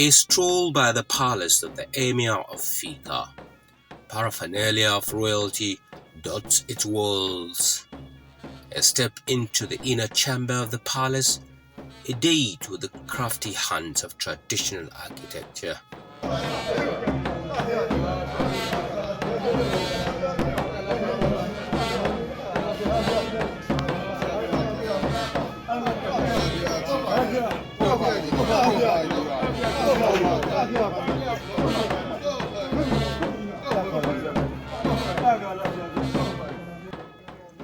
A stroll by the palace of the Emir of Fika. Paraphernalia of royalty dots its walls. A step into the inner chamber of the palace, a date with the crafty hands of traditional architecture.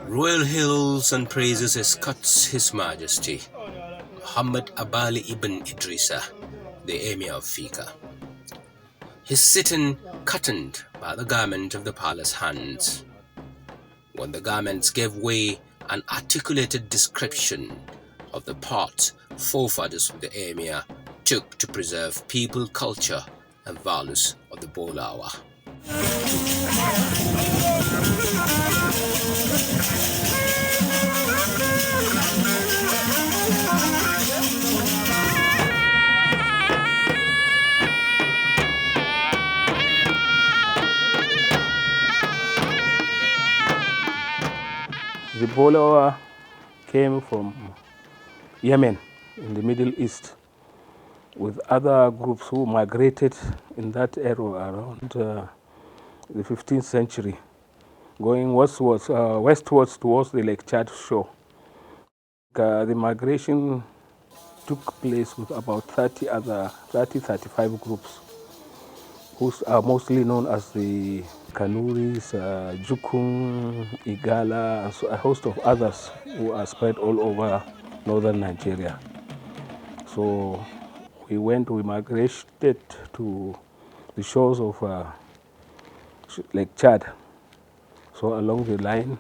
Royal hails and praises escorts His Majesty Muhammad Abali ibn Idrisa, the Emir of Fika. His sitting curtained by the garment of the palace hands. When the garments gave way, an articulated description of the paths forefathers of the Emir took to preserve people, culture, and values of the Bolawa. The Bolawa came from Yemen in the Middle East with other groups who migrated in that era around the 15th century, going westwards towards the Lake Chad shore. The migration took place with about 35 groups, who are mostly known as the Kanuris, Jukun, Igala, and so a host of others who are spread all over northern Nigeria. So we migrated to the shores of Lake Chad. So along the line,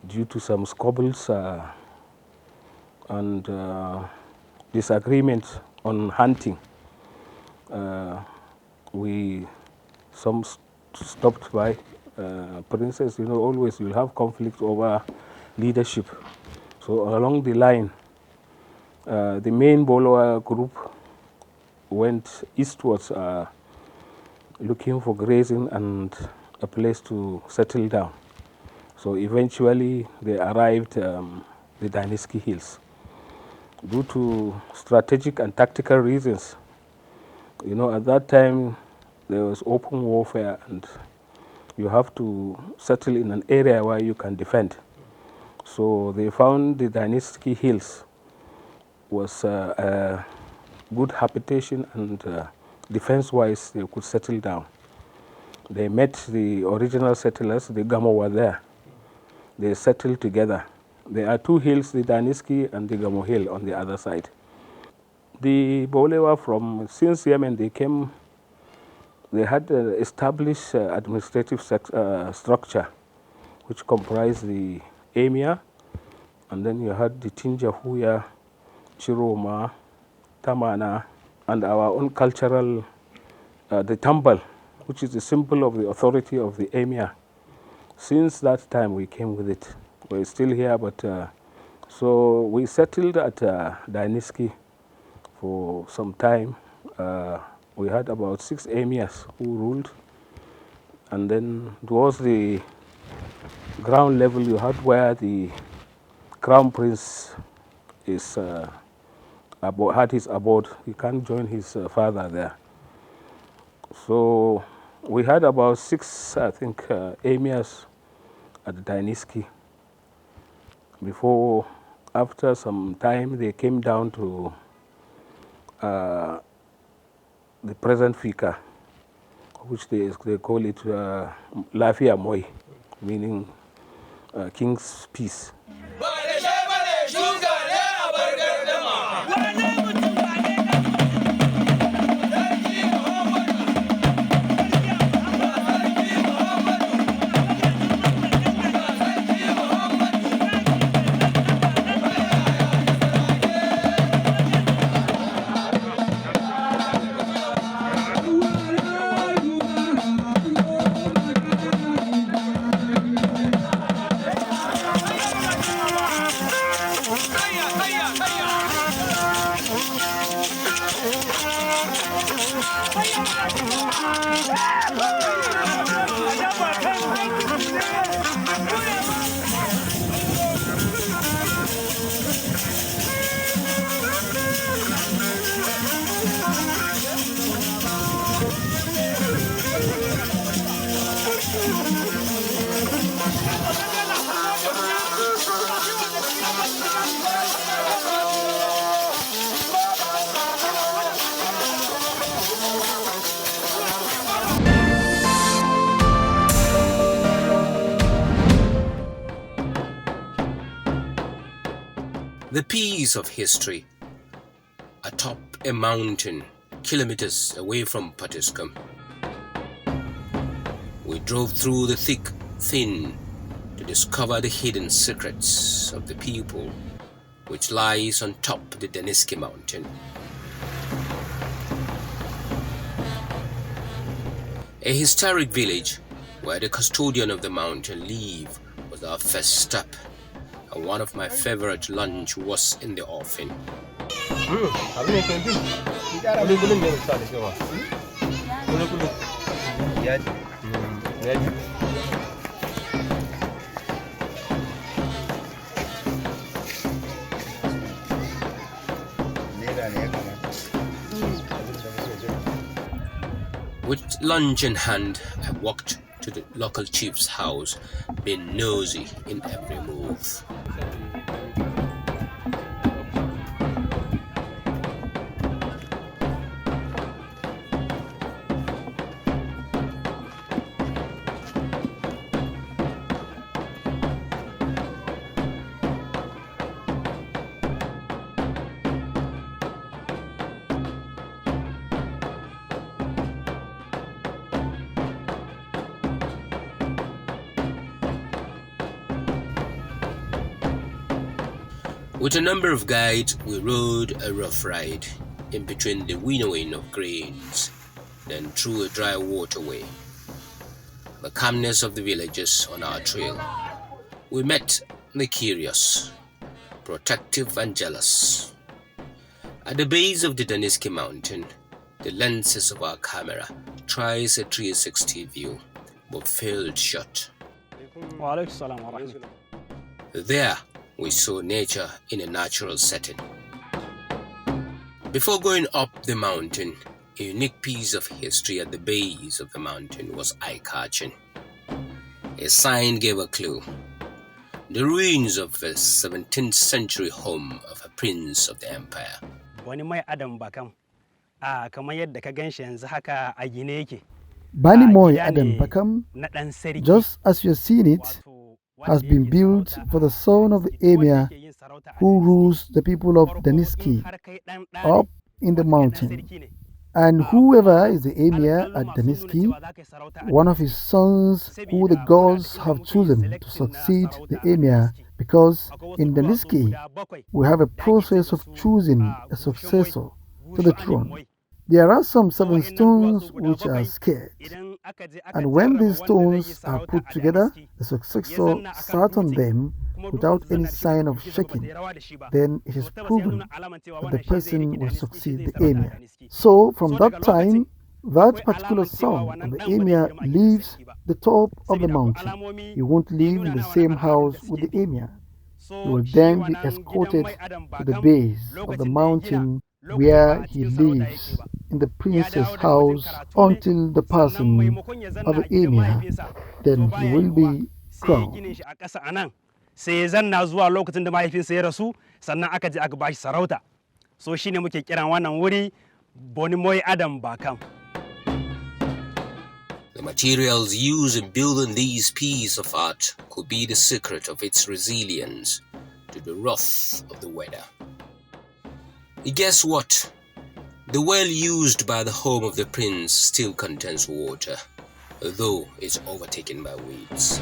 due to some squabbles and disagreements on hunting, some stopped by princes. Always you'll have conflict over leadership. So along the line, the main Bolawa group went eastwards, looking for grazing and a place to settle down. So eventually they arrived the Danisi Hills. Due to strategic and tactical reasons, at that time there was open warfare and you have to settle in an area where you can defend. So they found the Danisi Hills was a good habitation and defense-wise they could settle down. They met the original settlers, the Gamo were there. They settled together. There are two hills, the Danisi and the Gamo Hill on the other side. The Bolawa since Yemen they came, they had an established administrative structure which comprised the Emir, and then you had the Tinjahuya, Chiroma, Tamana, and our own cultural, the Tambal, which is the symbol of the authority of the Emir. Since that time we came with it. We're still here, but so we settled at Danisi for some time. We had about 6 emirs who ruled, and then towards the ground level you had where the crown prince is had his abode. He can't join his father there. So we had about 6, I think, emirs at Danisi. Before, after some time, they came down to the present Fika, which they call it Lafia Moi, meaning King's Peace. The piece of history atop a mountain kilometers away from Patiskum. We drove through the thick, thin to discover the hidden secrets of the people which lies on top of the Danisi Mountain. A historic village where the custodian of the mountain lived was our first stop, and one of my favorite lunch was in the offing. With lunch in hand, I walked to the local chief's house, being nosy in every move. With a number of guides, we rode a rough ride in between the winnowing of grains, then through a dry waterway. The calmness of the villages on our trail. We met the curious, protective and jealous. At the base of the Danisi Mountain, the lenses of our camera tries a 360 view, but failed shut. There, we saw nature in a natural setting. Before going up the mountain, a unique piece of history at the base of the mountain was eye-catching. A sign gave a clue. The ruins of a 17th century home of a prince of the empire. Bani Moy Adam Bakam, just as you're seeing it, has been built for the son of the Emir who rules the people of Danisi up in the mountain. And whoever is the Emir at Danisi, one of his sons who the gods have chosen to succeed the Emir, because in Danisi we have a process of choosing a successor to the throne. There are some 7 stones which are scared, and when these stones are put together, the successor sat on them without any sign of shaking. Then it is proven that the person will succeed the Emir. So from that time, that particular son of the Emir leaves the top of the mountain. He won't live in the same house with the Emir. He will then be escorted to the base of the mountain where he lives in the prince's house until the passing of the Emir. Then he will be crowned. Sai zanna zuwa lokacin da mahaifinsa ya rasu, sannan aka je aka bashi sarauta. So shine muke kiran wannan wuri Boni Moy Adam Bakam. The materials used in building these pieces of art could be the secret of its resilience to the wrath of the weather. Guess what? The well used by the home of the prince still contains water, though it's overtaken by weeds.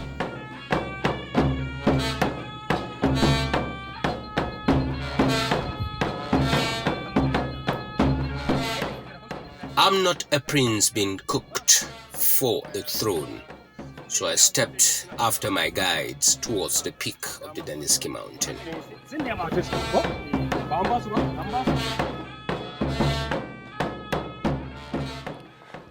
I'm not a prince being cooked for the throne, so I stepped after my guides towards the peak of the Danisi Mountain.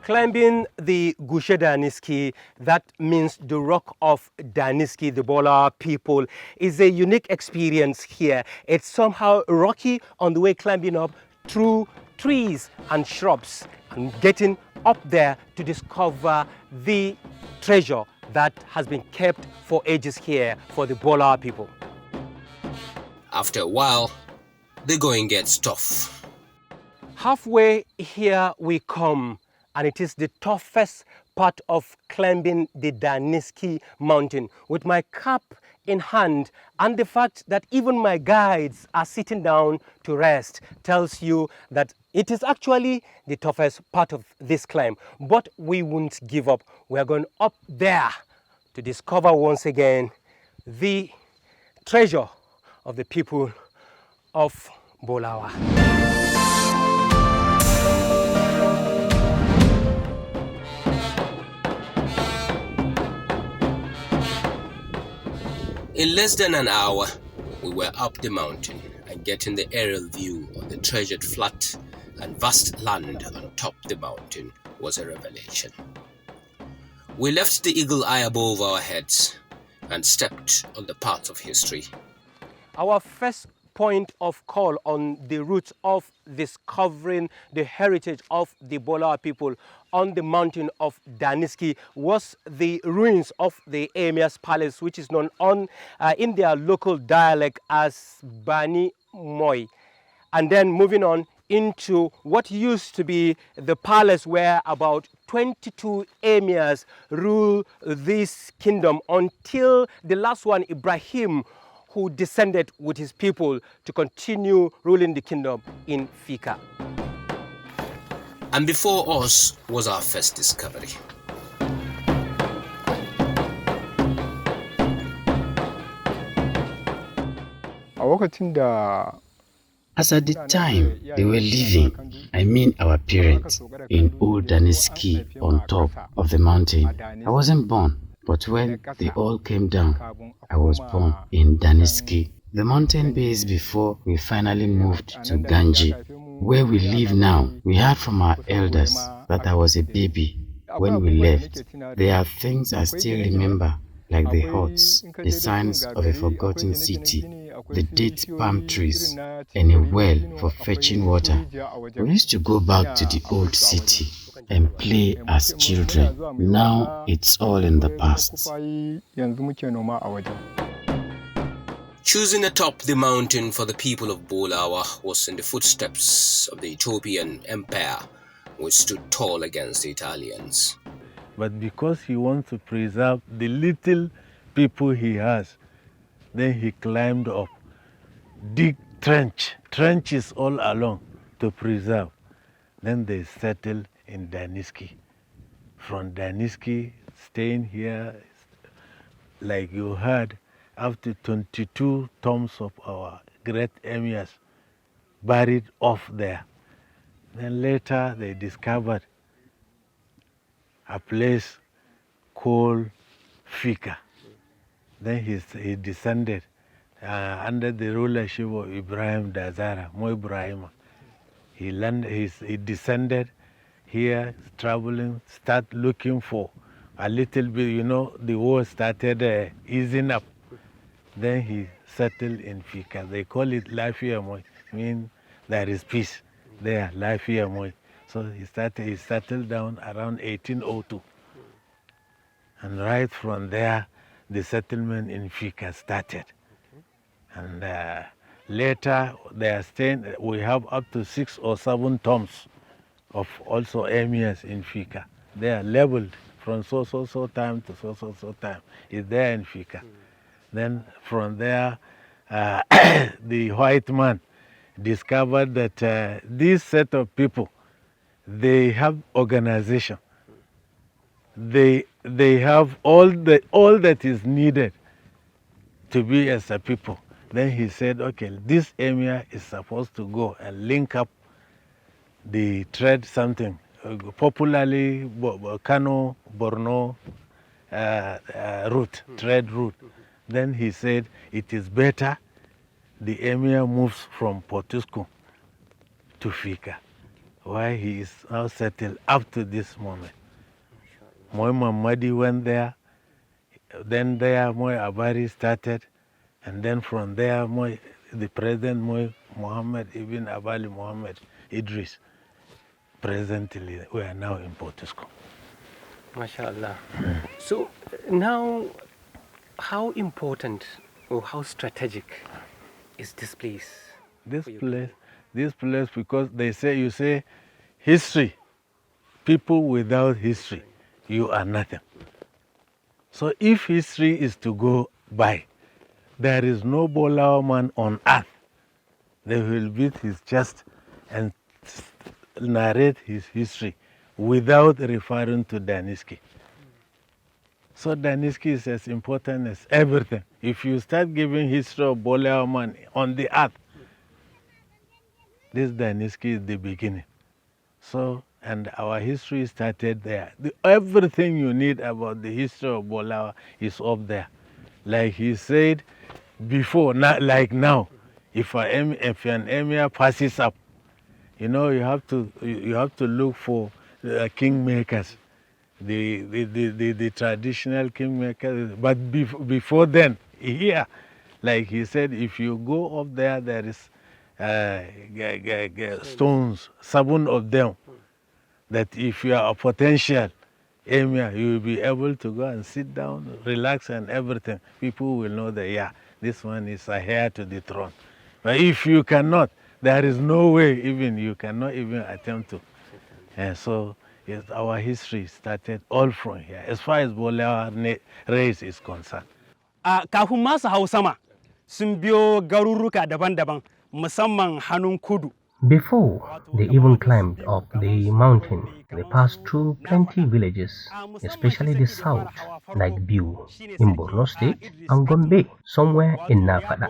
Climbing the Gushe Danisi, that means the rock of Danisi, the Bolawa people, is a unique experience here. It's somehow rocky on the way climbing up through trees and shrubs and getting up there to discover the treasure that has been kept for ages here for the Bolawa people. After a while, the going gets tough. Halfway here we come, and it is the toughest part of climbing the Danisi Mountain with my cap in hand, and the fact that even my guides are sitting down to rest tells you that it is actually the toughest part of this climb. But we won't give up. We are going up there to discover once again the treasure of the people of Bolawa. In less than an hour, we were up the mountain and getting the aerial view of the treasured flat and vast land on top the mountain was a revelation. We left the eagle eye above our heads and stepped on the path of history. Our first point of call on the route of discovering the heritage of the Bolawa people on the mountain of Danisi was the ruins of the Emir's palace, which is known in their local dialect as Bani Moi. And then moving on into what used to be the palace where about 22 emirs rule this kingdom until the last one, Ibrahim, who descended with his people to continue ruling the kingdom in Fika. And before us was our first discovery. As at the time they were living, I mean our parents, in old Danisi on top of the mountain, I wasn't born, but when they all came down, I was born in Danisi, the mountain base before we finally moved to Ganji. Where we live now, we heard from our elders that I was a baby when we left. There are things I still remember, like the huts, the signs of a forgotten city, the date palm trees, and a well for fetching water. We used to go back to the old city and play as children. Now it's all in the past. Choosing atop the mountain for the people of Bolawa was in the footsteps of the Ethiopian Empire, which stood tall against the Italians. But because he wants to preserve the little people he has, then he climbed up, dig trenches all along to preserve. Then they settled in Danisi. From Danisi, staying here, like you heard, up to 22 tombs of our great emirs buried off there. Then later they discovered a place called Fika. Then he descended under the rulership of Ibrahim Dazara, Mo Ibrahim. He descended here, traveling, start looking for a little bit, you know, the war started easing up. Then he settled in Fika. They call it Lafia Moi, mean there is peace there, Lafia Moi. So he settled down around 1802. And right from there, the settlement in Fika started. And later, they are staying, we have up to 6 or 7 tombs of also emirs in Fika. They are labeled from so time to so time. It's there in Fika. Then from there, the white man discovered that this set of people, they have organization. They have all that is needed to be as a people. Then he said, okay, this emir is supposed to go and link up the trade something, popularly Kano, Borno route, trade route. Then he said it is better the emir moves from Portusco to Fika, why he is now settled up to this moment. Moi Mamadi went there, then there Moi Abari started, and then from there the president Moi Muhammad Ibn Abali Muhammad Idris. Presently we are now in Portusco. MashaAllah. So now, how important or how strategic is this place? This place, because you say history, people without history, you are nothing. So if history is to go by, there is no Bolawa man on earth that will beat his chest and narrate his history without referring to Danisi. So Danisi is as important as everything. If you start giving history of Bolawa man on the earth, this Danisi is the beginning. So, and our history started there. Everything you need about the history of Bolawa is up there. Like he said before, not like now. If an emir passes up, you know, you have to look for kingmakers, the traditional kingmakers. But before then, here, like he said, if you go up there, there is stones, 7 of them, that if you are a potential emir, you will be able to go and sit down, relax and everything. People will know that, yeah, this one is a heir to the throne. But if you cannot, there is no way even, you cannot even attempt to. And so yes, our history started all from here, as far as Bolawa race is concerned. Kafin masu hau sama, sun biyo garuruka daban-daban, musamman hannun kudu. Before they even climbed up the mountain, they passed through plenty villages, especially the south, like Biu in Borno State and Gombe, somewhere in Nafada.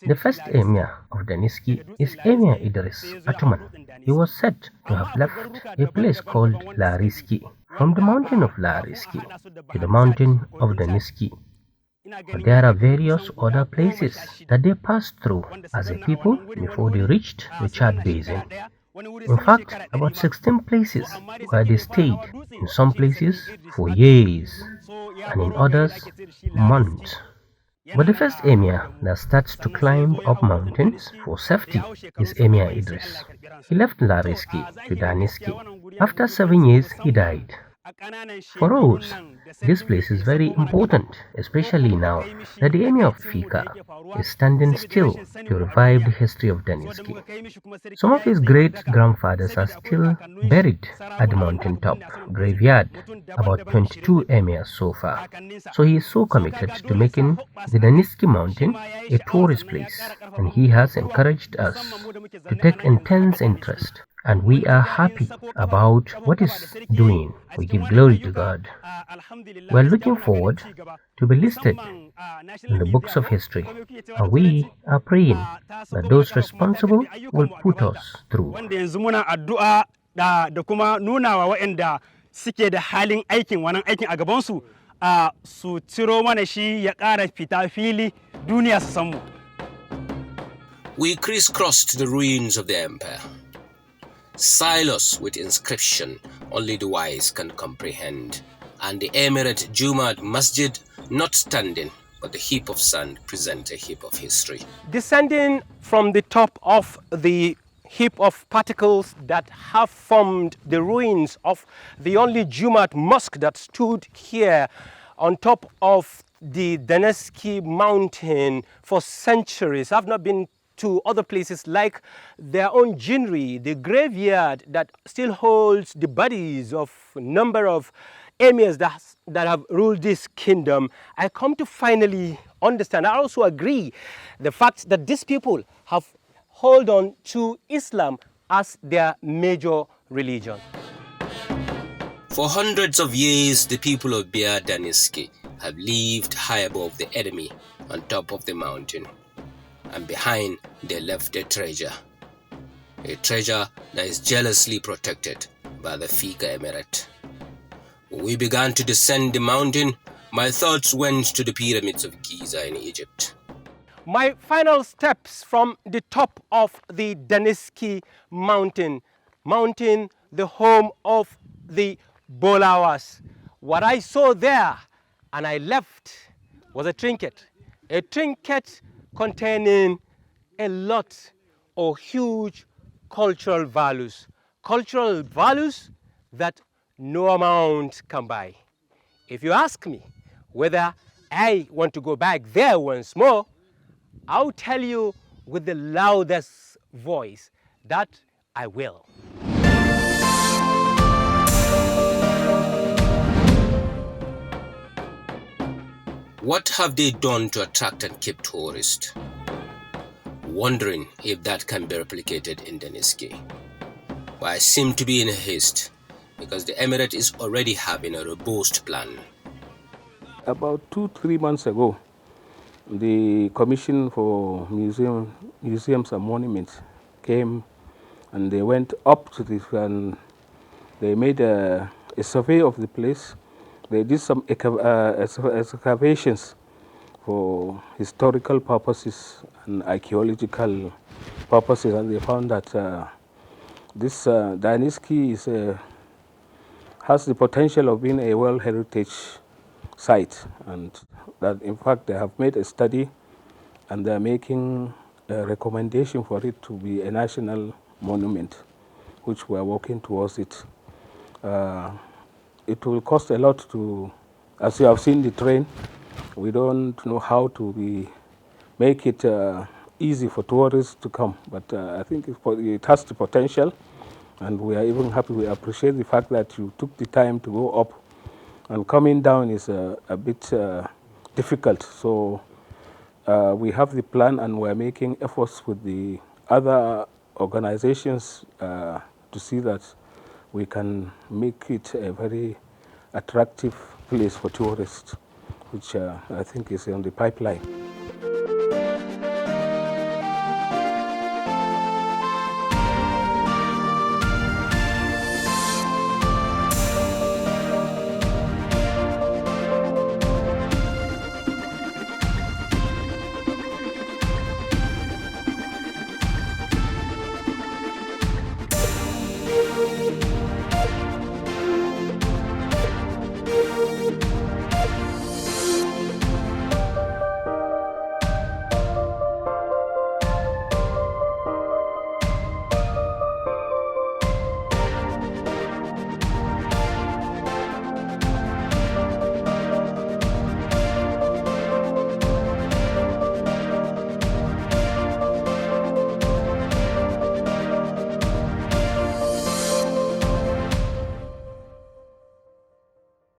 The first emir of Danisi is Emir Idris Atuman. He was said to have left a place called Lariski, from the mountain of Lariski to the mountain of Danisi. But there are various other places that they passed through as a people before they reached the Chad Basin. In fact, about 16 places where they stayed, in some places for years, and in others, months. But the first emir that starts to climb up mountains for safety is Emir Idris. He left Lariski to Danisi. After 7 years, he died. For us, this place is very important, especially now that the Emir of Fika is standing still to revive the history of Danisi. Some of his great-grandfathers are still buried at the mountaintop graveyard, about 22 emirs so far. So he is so committed to making the Danisi mountain a tourist place, and he has encouraged us to take intense interest. And we are happy about what he's doing. We give glory to God. We are looking forward to be listed in the books of history, and we are praying that those responsible will put us through. We crisscrossed the ruins of the empire. Silos with inscription only the wise can comprehend, and the Emirate Jumaat Masjid not standing, but the heap of sand present a heap of history. Descending from the top of the heap of particles that have formed the ruins of the only Jumaat mosque that stood here on top of the Danisi Mountain for centuries. I've not been to other places like their own Jinri, the graveyard that still holds the bodies of a number of emirs that have ruled this kingdom. I come to finally understand, I also agree, the fact that these people have held on to Islam as their major religion. For hundreds of years, the people of Bir Danisi have lived high above the enemy on top of the mountain. And behind they left a treasure that is jealously protected by the Fika Emirate. When we began to descend the mountain, my thoughts went to the pyramids of Giza in Egypt. My final steps from the top of the Danisi Mountain, the home of the Bolawas. What I saw there and I left was a trinket containing a lot of huge cultural values that no amount can buy. If you ask me whether I want to go back there once more, I'll tell you with the loudest voice that I will. What have they done to attract and keep tourists? Wondering if that can be replicated in Danisi. But I seem to be in a haste because the Emirate is already having a robust plan. About 2-3 months ago, the Commission for Museums and Monuments came and they went up to this and they made a survey of the place. They did some excavations for historical purposes and archaeological purposes, and they found that this Danisi has the potential of being a World Heritage Site, and that in fact they have made a study and they're making a recommendation for it to be a national monument, which we're working towards it. It will cost a lot to, as you have seen the train, we don't know how to make it easy for tourists to come, but I think it has the potential, and we are even happy. We appreciate the fact that you took the time to go up, and coming down is a bit difficult. So we have the plan, and we're making efforts with the other organizations to see that we can make it a very attractive place for tourists, which I think is on the pipeline.